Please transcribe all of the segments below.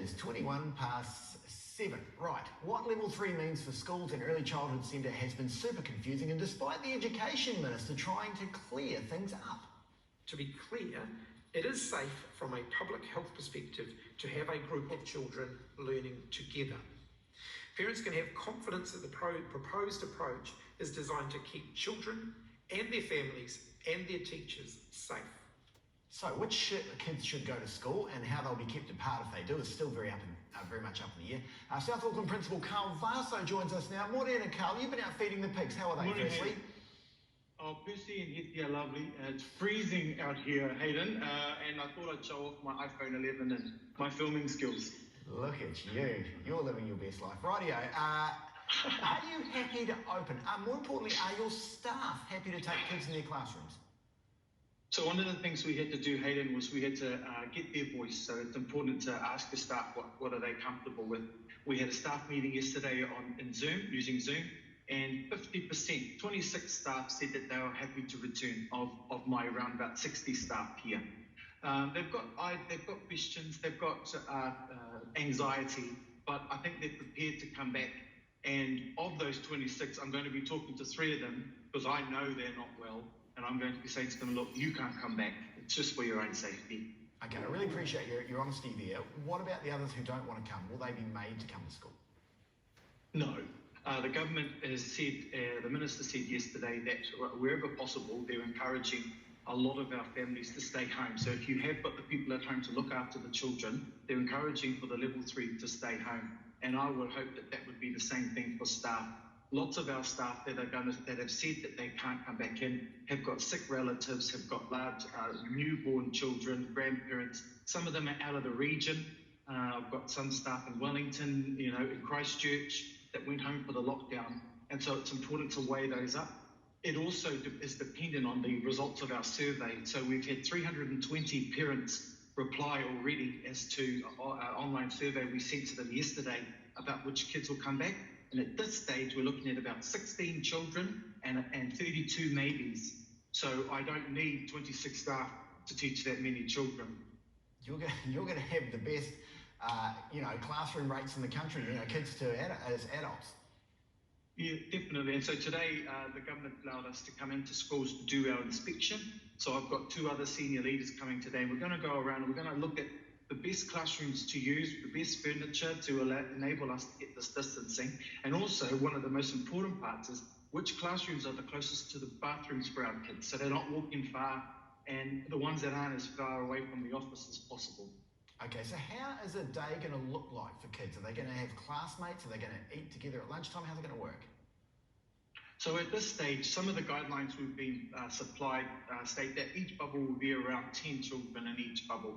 is 7:21. Right, what Level 3 means for schools and early childhood centre has been super confusing, and despite the Education Minister trying to clear things up. To be clear, it is safe from a public health perspective to have a group of children learning together. Parents can have confidence that the proposed approach is designed to keep children and their families and their teachers safe. So which kids should go to school and how they'll be kept apart if they do is still very much up in the air. South Auckland Principal Carl Vaso joins us now. Morena, Carl, you've been out feeding the pigs. How are they, Morning, firstly? Oh, Percy and Hetty are lovely. It's freezing out here, Hayden, and I thought I'd show off my iPhone 11 and my filming skills. Look at you. You're living your best life. Rightio. Are you happy to open? More importantly, are your staff happy to take kids in their classrooms? So one of the things we had to do, Hayden, was we had to get their voice. So it's important to ask the staff what are they comfortable with. We had a staff meeting yesterday in Zoom, using Zoom, and 50%, 26 staff said that they were happy to return of my around about 60 staff here. They've got questions, they've got anxiety, but I think they're prepared to come back. And of those 26, I'm going to be talking to 3 of them because I know they're not well. And I'm going to be saying to them, look, you can't come back. It's just for your own safety. Okay, I really appreciate your honesty there. What about the others who don't want to come? Will they be made to come to school? No. The government has said, the minister said yesterday that wherever possible, they're encouraging a lot of our families to stay home. So if you have got the people at home to look after the children, they're encouraging for the Level 3 to stay home. And I would hope that that would be the same thing for staff. Lots of our staff that have said that they can't come back in have got sick relatives, have got large newborn children, grandparents. Some of them are out of the region. I've got some staff in Wellington, in Christchurch that went home for the lockdown. And so it's important to weigh those up. It also is dependent on the results of our survey. So we've had 320 parents reply already as to our online survey we sent to them yesterday about which kids will come back. And at this stage, we're looking at about 16 children and 32 maybes. So I don't need 26 staff to teach that many children. You're going to have the best, classroom rates in the country, kids as adults. Yeah, definitely. And so today, the government allowed us to come into schools to do our inspection. So I've got 2 other senior leaders coming today. We're going to go around and we're going to look at the best classrooms to use, the best furniture to enable us to get this distancing. And also, one of the most important parts is which classrooms are the closest to the bathrooms for our kids, so they're not walking far, and the ones that aren't as far away from the office as possible. Okay, so how is a day going to look like for kids? Are they going to have classmates? Are they going to eat together at lunchtime? How's it going to work? So at this stage, some of the guidelines we've been supplied state that each bubble will be around 10 children in each bubble.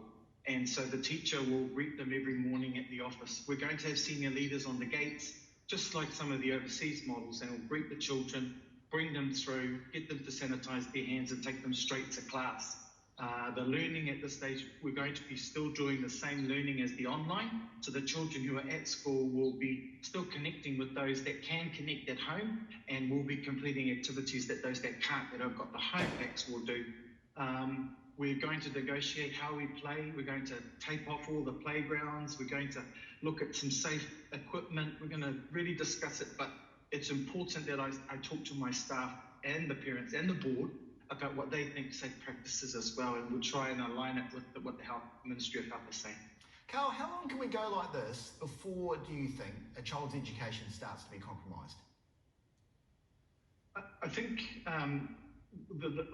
And so the teacher will greet them every morning at the office. We're going to have senior leaders on the gates, just like some of the overseas models, and we'll greet the children, bring them through, get them to sanitize their hands and take them straight to class. The learning at this stage, we're going to be still doing the same learning as the online. So the children who are at school will be still connecting with those that can connect at home, and we'll be completing activities that those that can't, that have got the home packs, will do. We're going to negotiate how we play. We're going to tape off all the playgrounds. We're going to look at some safe equipment. We're going to really discuss it. But it's important that I talk to my staff and the parents and the board about what they think safe practices as well. And we'll try and align it with what the Ministry of Health is saying. Carl, how long can we go like this before, do you think, a child's education starts to be compromised? I think,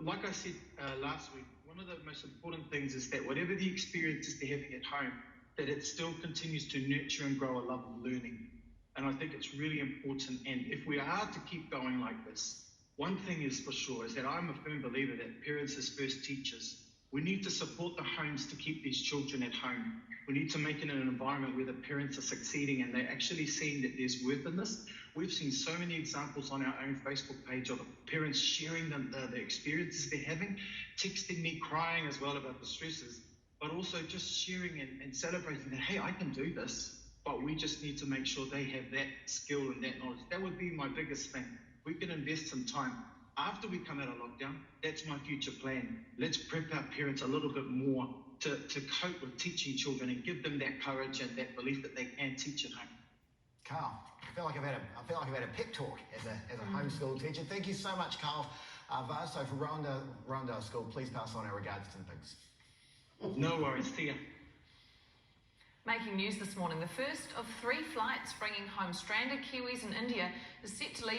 like I said last week, one of the most important things is that whatever the experiences they're having at home, that it still continues to nurture and grow a love of learning. And I think it's really important. And if we are to keep going like this, one thing is for sure is that I'm a firm believer that parents as first teachers, we need to support the homes to keep these children at home. We need to make it an environment where the parents are succeeding and they're actually seeing that there's worth in this. We've seen so many examples on our own Facebook page of parents sharing the experiences they're having, texting me, crying as well about the stresses, but also just sharing and celebrating that, hey, I can do this, but we just need to make sure they have that skill and that knowledge. That would be my biggest thing. We can invest some time. After we come out of lockdown, that's my future plan. Let's prep our parents a little bit more to cope with teaching children and give them that courage and that belief that they can teach at home. Carl, I feel like I've had a pep talk as a homeschool teacher. Thank you so much, Carl Vaso for Rowandale School. Please pass on our regards to the pigs. No worries, see ya. Making news this morning, the first of 3 flights bringing home stranded Kiwis in India is set to leave